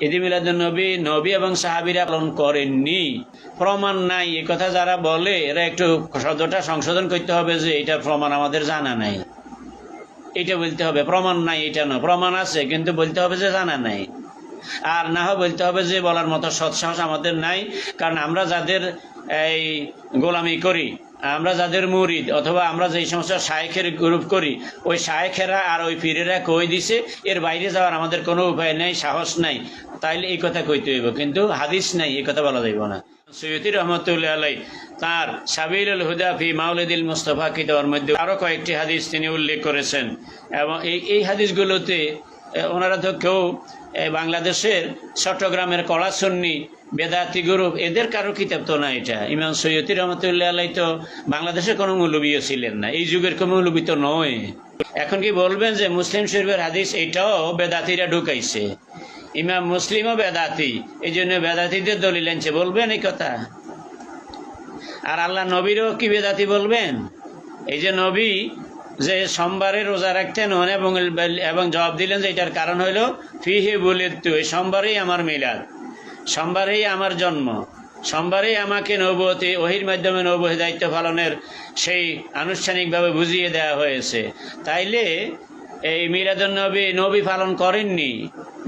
ঈদে মিলাদুন নবী নবী এবং সাহাবীরা পালন করেননি, প্রমাণ নাই, এ কথা যারা বলে এরা একটু শব্দটা সংশোধন করতে হবে যে এটার প্রমাণ আমাদের জানা নাই, এটা বলতে হবে। প্রমাণ নাই এটা নয়, প্রমাণ আছে কিন্তু বলতে হবে যে জানা নাই। আর না হয় বলতে হবে যে বলার মতো সৎসাহস আমাদের নাই, কারণ আমরা যাদের এই গোলামি করি, আমরা যাদের মুরিদ অথবা আমরা যেই সমস্ত শায়েখের গ্রুপ করি, ওই শায়েখেরা আর ওই পীরেরা কই দিছে, এর বাইরে যাওয়ার আমাদের কোনো উপায় নেই, সাহস নাই। তাইলে এই কথা কইতে হইব, কিন্তু হাদিস নাই, এই কথা বলা যাইব না। সৈয়দী রহমতুল্লাহ আলাই তার সাবিলুল হুদা ফি মাউলিদিল মুস্তাফা কিতাবের মধ্যে আরো কয়েকটি হাদিস তিনি উল্লেখ করেছেন, এবং এই হাদিসগুলোতে ওনারা তো কেউ বাংলাদেশের চট্টগ্রামের কড়া সুন্নি বেদাতি গ্রুপ, এদের কারো কিতাব তো না এটা। ইমাম সৈয়দী রহমতুল্লাহ আলাই তো বাংলাদেশের কোনো মৌলবীও ছিলেন না, এই যুগের কোনো মৌলবী তো নয়। এখন কি বলবেন যে মুসলিম শরীফের হাদিস এটাও বেদাতিরা ঢুকাইছে, ইমাম মুসলিমও বেদাতি, এই জন্য বেদাতিদের দলিল আনছে, বলবেন এই কথা? আর আল্লাহ নবীরও কি বেদাতি বলবেন? এই যে নবী যে সোমবারে রোজা রাখতেন এবং জবাব দিলেন যে এটার কারণ হইল ফিহে বুলিদতু, এই সোমবারেই আমার মিলাদ, সোমবারেই আমার জন্ম, সোমবারেই আমাকে নবুয়তি ওহির মাধ্যমে নবুয়তি দায়িত্ব পালনের সেই আনুষ্ঠানিকভাবে বুঝিয়ে দেওয়া হয়েছে। তাইলে এই মিলাদুন নবী নবী পালন করেননি,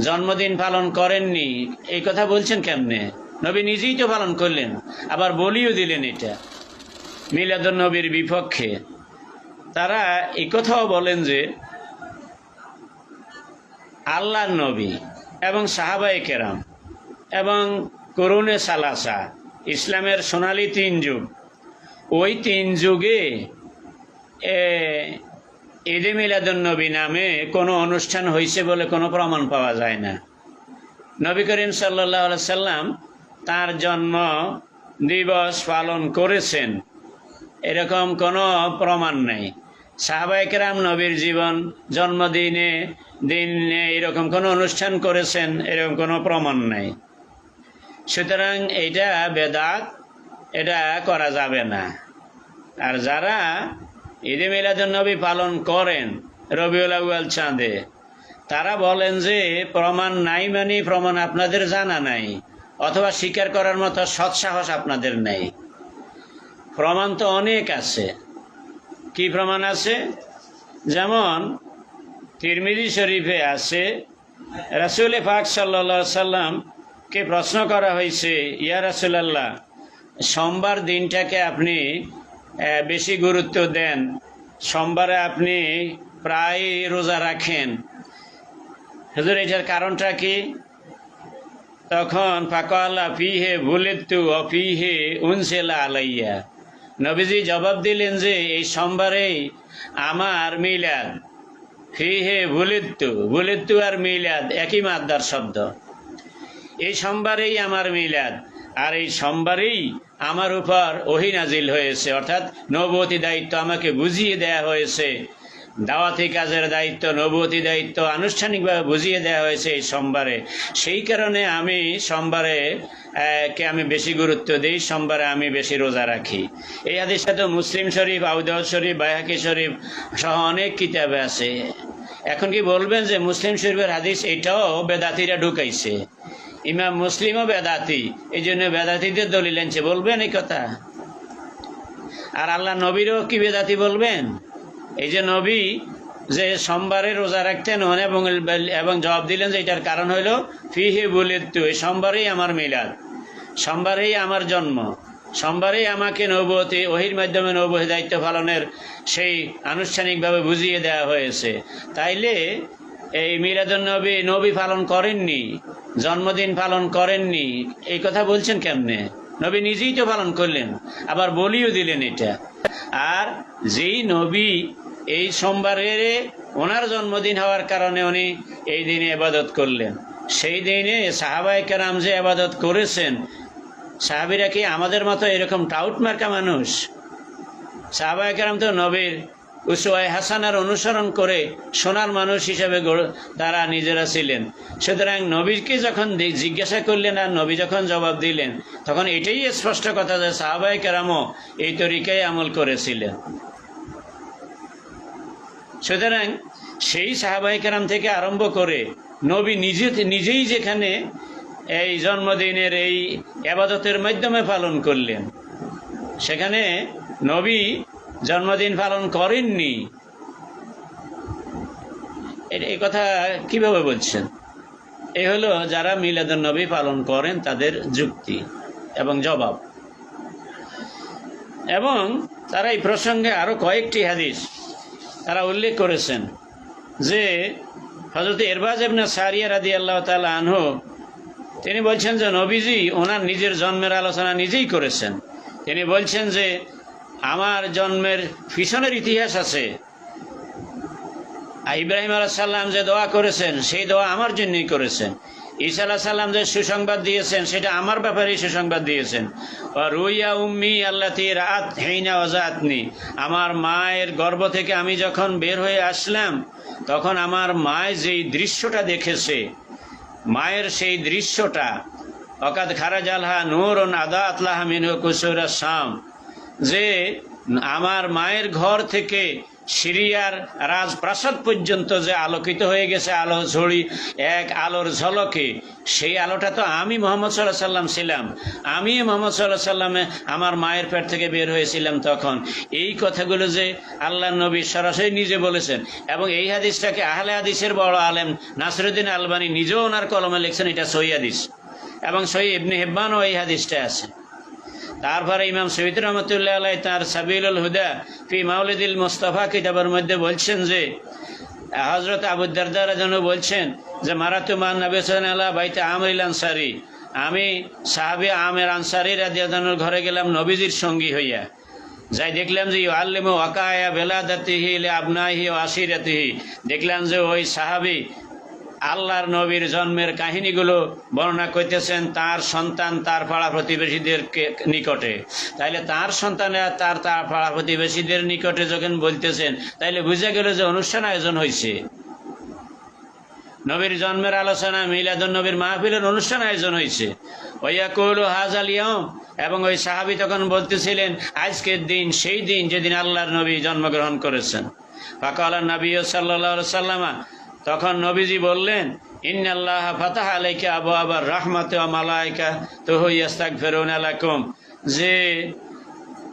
জন্মদিন পালন করেননি, এই কথা বলছেন কেমনে? নবী নিজেই তো পালন করলেন, আবার বলিও দিলেন এটা মিলাদুন নবীর বিপক্ষে। তারা এই কথাও বলেন যে আল্লাহর নবী এবং সাহাবায়ে কেরাম এবং কুরুনে সালাসা, ইসলামের সোনালী 3 যুগ, ওই 3 যুগে ঈদে মিলাদুন নবী নামে কোনো অনুষ্ঠান হয়েছে বলে কোনো প্রমাণ পাওয়া যায় না। নবী করিম সাল্লাল্লাহু আলাইহি সাল্লাম তার জন্ম দিবস পালন করেছেন এরকম কোনো প্রমাণ নেই। সাহাবায়ে কেরাম নবীর জীবন জন্মদিনে এরকম কোনো অনুষ্ঠান করেছেন এরকম কোনো প্রমাণ নেই। সুতরাং এটা বেদাত, এটা করা যাবে না। আর যারা ঈদে মিলাদুন নবী পালন করেন রবিউল আউয়াল চাঁদে, তারা বলেন যে প্রমাণ নাই, মানে প্রমাণ আপনাদের জানা নাই অথবা স্বীকার করার মতো সৎসাহস আপনাদের নেই। প্রমাণ তো অনেক আছে। কি প্রমাণ আছে? যেমন তিরমিজি শরীফে আছে, রাসূল পাক সাল্লাল্লাহু আলাইহি সাল্লামকে প্রশ্ন করা হয়েছে, ইয়া রাসূলুল্লাহ, সোমবার দিনটাকে আপনি বেশি গুরুত্ব দেন, সোমবারে আপনি প্রায় রোজা রাখেন, হুজুর এটার কারণটা কি? তখন ফাকালা ফিহে বুলিদতু ওয়া ফিহে উনজিলা আলাইয়া, নবীজি জবাব দিলেন যে এই সোমবারেই আমার মিলাদ। ফিহে বুলিদতু, বুলিদতু আর মিলাদ একই মাদ্দার শব্দ। এই সোমবারেই আমার মিলাদ, আর এই সোমবারেই আমার উপর ওহী নাজিল হয়েছে, অর্থাৎ নবুয়তি দায়িত্ব আমাকে বুঝিয়ে দেয়া হয়েছে, দাওয়াতি কাজের দায়িত্ব, নবুয়তি দায়িত্ব আনুষ্ঠানিকভাবে বুঝিয়ে দেওয়া হয়েছে এই সোমবারে। সেই কারণে আমি সোমবারে কে আমি বেশি গুরুত্ব দিই, সোমবারে আমি বেশি রোজা রাখি। এই হাদিসটা তো মুসলিম শরীফ, আবু দাউদ শরীফ, বাইহাকি শরীফ সহ অনেক কিতাবে আছে। এখন কি বলবেন যে মুসলিম শরীফের হাদিস এটাও বেদাতিরা ঢুকাইছে, ইমাম মুসলিমও বেদাতি, এই জন্য বেদাতিদের দলিল আনছে, বলবেন এই কথা? আর আল্লাহ নবীরও কি বেদাতি বলবেন? এই যে নবী যে সোমবারে রোজা রাখতেন এবং জবাব দিলেন যে এটার কারণ হইল ফিহে বুলিদতু, এই সোমবারেই আমার মিলাদ, সোমবারেই আমার জন্ম, সোমবারেই আমাকে নবুয়তি ওহির মাধ্যমে নবুয়তি দায়িত্ব পালনের সেই আনুষ্ঠানিকভাবে বুঝিয়ে দেওয়া হয়েছে। তাইলে এই মিলাদুন নবী নবী পালন করেননি, জন্মদিন পালন করেননি, এই কথা বলছেন কেমনে? নবী নিজেই তো পালন করলেন, আবার বলিও দিলেন এটা। আর যেই নবী এই সোমবারে ওনার জন্মদিন হওয়ার কারণে উনি এই দিনে ইবাদত করলেন, সেই দিনে সাহাবায়ে কেরাম যে ইবাদত করেছেন, সাহাবীরা কি আমাদের মতো এরকম টাউট মার্কা মানুষ? সাহাবায়ে কেরাম তো নবীর উসওয়ায়ে হাসানার অনুসরণ করে সোনার মানুষ হিসেবে তারা নিজেরা ছিলেন। সুতরাং নবীকে যখন জিজ্ঞাসা করলেন আর নবী যখন জবাব দিলেন, তখন এটাই স্পষ্ট কথা যে সাহাবায়ে কেরামও এই তরিকায় আমল করেছিলেন। সুতরাং সেই সাহাবায়ে কেরাম থেকে আরম্ভ করে নবী নিজেই যেখানে এই জন্মদিনের এই ইবাদতের মাধ্যমে পালন করলেন, সেখানে নবী জন্মদিন পালন করেননি। এই কথা কিভাবে বলছেন? এই হলো যারা মিলাদুন নবী পালন করেন তাদের যুক্তি এবং জবাব। এবং তারা এই প্রসঙ্গে আরো কয়েকটি হাদিস তারা উল্লেখ করেছেন যে হযরত ইরবাজ ইবনে সারিয়া রাদিয়াল্লাহু তাআলা আনহু তিনি বলছেন যে নবীজি ওনার নিজের জন্মের আলোচনা নিজেই করেছেন। তিনি বলছেন যে আমার জন্মের পিছনের ইতিহাস আছে। ইব্রাহিম আলাইহিস সালাম যে দোয়া করেছেন সেই দোয়া আমার জন্যই করেছেন। ঈসা আলাইহিস সালাম যে সুসংবাদ দিয়েছেন সেটা আমার ব্যাপারেই সুসংবাদ দিয়েছেন। রুইয়া উম্মি আল্লাতী রাআত হিনা ওয়াজাতনি, আমার মায়ের গর্ভ থেকে আমি যখন বের হয়ে আসলাম তখন আমার মায় যেই দৃশ্যটা দেখেছে, মায়ের সেই দৃশ্যটা, অকাদ খারাজালহা নূরুন আদাত লাহা মিনহু কুসুরা শাম, যে আমার মায়ের ঘর থেকে সিরিয়ার রাজপ্রাসাদ পর্যন্ত যে আলোকিত হয়ে গেছে আলো ঝড়ি এক আলোর ঝলকে, সেই আলোটা তো আমি মুহাম্মদ সাল্লাল্লাহু আলাইহি সাল্লাম ছিলাম। আমি মুহাম্মদ সাল্লাল্লাহু আলাইহি সাল্লামে আমার মায়ের পেট থেকে বের হয়েছিলাম তখন। এই কথাগুলো যে আল্লাহর নবী সরাসরি নিজে বলেছেন, এবং এই হাদিসটাকে আহলে হাদিসের বড় আলেম নাসিরউদ্দিন আলবানী নিজেও ওনার কলমে লিখছেন এটা সহিহ হাদিস, এবং সহিহ ইবনে হিব্বানও এই হাদিসটা আছে। তারপরে ইমাম সৈয়দ রহমতুল্লাহ আলাইহি তার সাবিলুল হুদা ফি মাউলিদিল মুস্তাফা কিতাবের মধ্যে বলছেন যে হযরত আবু দারদা রাদিয়াল্লাহু আনহু বলছেন যে মারাতু মান নবী সাল্লাল্লাহু আলাইহি বাইতে আমরিল আনসারী, আমি সাহাবী আমের আনসারী রাদিয়াল্লাহু আনহুর ঘরে গেলাম নবীজির সঙ্গী হইয়া। যাই দেখলাম যে ইউআল্লিমু ওয়াকায়া বেলাদাতিহি লি আবনাইহি ওয়া আশিরাতিহি, দেখলাম যে ওই সাহাবী আল্লাহর নবীর জন্মের কাহিনীগুলো বর্ণনা করতেছেন তার সন্তান তার পাড়া প্রতিবেশীদের নিকটে। তাইলে তার সন্তানেরা তার পাড়া প্রতিবেশীদের নিকটে যখন বলতেছেন, তাইলে বুঝা গেল যে অনুষ্ঠান আয়োজন হয়েছে, নবীর জন্মের আলোচনা, মিলাদুন নবীর মাহফিলের অনুষ্ঠান আয়োজন হয়েছে। ওয়ায়াকুলু হাযাল ইয়াউম, এবং ওই সাহাবী তখন বলতেছিলেন আজকের দিন সেই দিন যেদিন আল্লাহর নবী জন্মগ্রহণ করেছেন। ফাকালা নবী সাল্লাল্লাহু আলাইহি ওয়াসাল্লাম, তখন নবীজি বললেন ইন্নাল্লাহা ফাতাহা আলাইকা আবওয়াবার রাহমাতি ওয়া মালাইকাতুহু ইস্তাগফিরুনা লাকুম, যে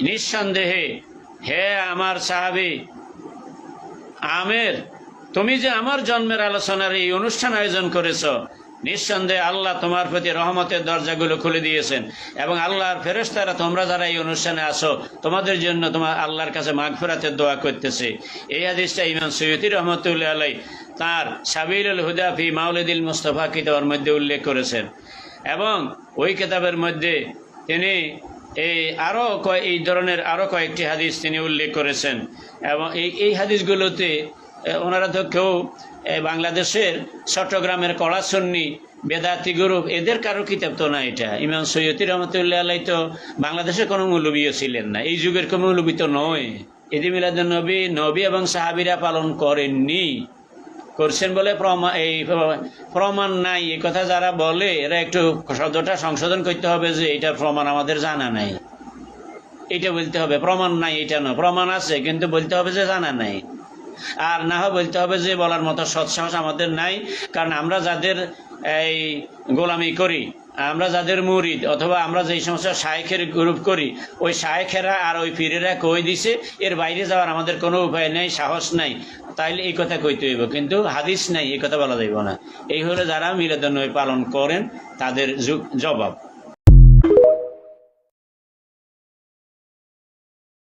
নিঃসন্দেহে হে আমার সাহাবী আমের, তুমি যে আমার জন্মের আলোচনার এই অনুষ্ঠান আয়োজন করেছ, নিঃসন্দেহে আল্লাহ তোমার প্রতি রহমতের দরজাগুলো খুলে দিয়েছেন, এবং আল্লাহর ফেরেশতারা তোমরা যারা এই অনুষ্ঠানে আসো তোমাদের জন্য তোমার আল্লাহর কাছে মাগফিরাতের দোয়া করতেছে। এই হাদিসটা ইমাম সৈয়দী রহমতুল্লাহ আলাইহি তার সাবিলুল হুদা ফি মাউলিদিল মুস্তাফা কিতাবের মধ্যে উল্লেখ করেছেন। এবং ওই কিতাবের মধ্যে তিনি এই ধরনের আরো কয়েকটি হাদিস তিনি উল্লেখ করেছেন। এবং এই হাদিসগুলোতে ওনারা তো কেউ বাংলাদেশের চট্টগ্রামের কড়া সুন্নি বেদাতি গ্রুপ এদের কারো কিতাব তো না এটা। ইমাম সৈয়দী রহমতুল্লাহ আলাইহি তো বাংলাদেশে কোনো মৌলবীও ছিলেন না, এই যুগের কোনো মৌলবী তো নয়। ঈদ মিলাদুন নবী নবী এবং সাহাবীরা পালন করেননি, করছেন বলে প্রমাণ নাই। এই কথা যারা বলে এরা একটু শব্দটা সংশোধন করতে হবে যে এটা প্রমাণ আমাদের জানা নাই, এটা বলতে হবে। প্রমাণ নাই এটা নয়, প্রমাণ আছে কিন্তু বলতে হবে যে জানা নাই। আর না হয় বলতে হবে যে বলার মতো সৎসাহস আমাদের নাই, কারণ আমরা যাদের এই গোলামি করি, আমরা যাদের মুরিদ অথবা আমরা যেই সমস্ত শায়েখের গ্রুপ করি, ওই শায়েখেরা আর ওই পীরেরা কই দিছে, এর বাইরে যাওয়ার আমাদের কোনো উপায় নেই, সাহস নাই। তাইলে এই কথা কইতে হইব, কিন্তু হাদিস নাই এই কথা বলা যাইব না। এই হলো যারা মিলাদুন নবী পালন করেন তাদের জবাব।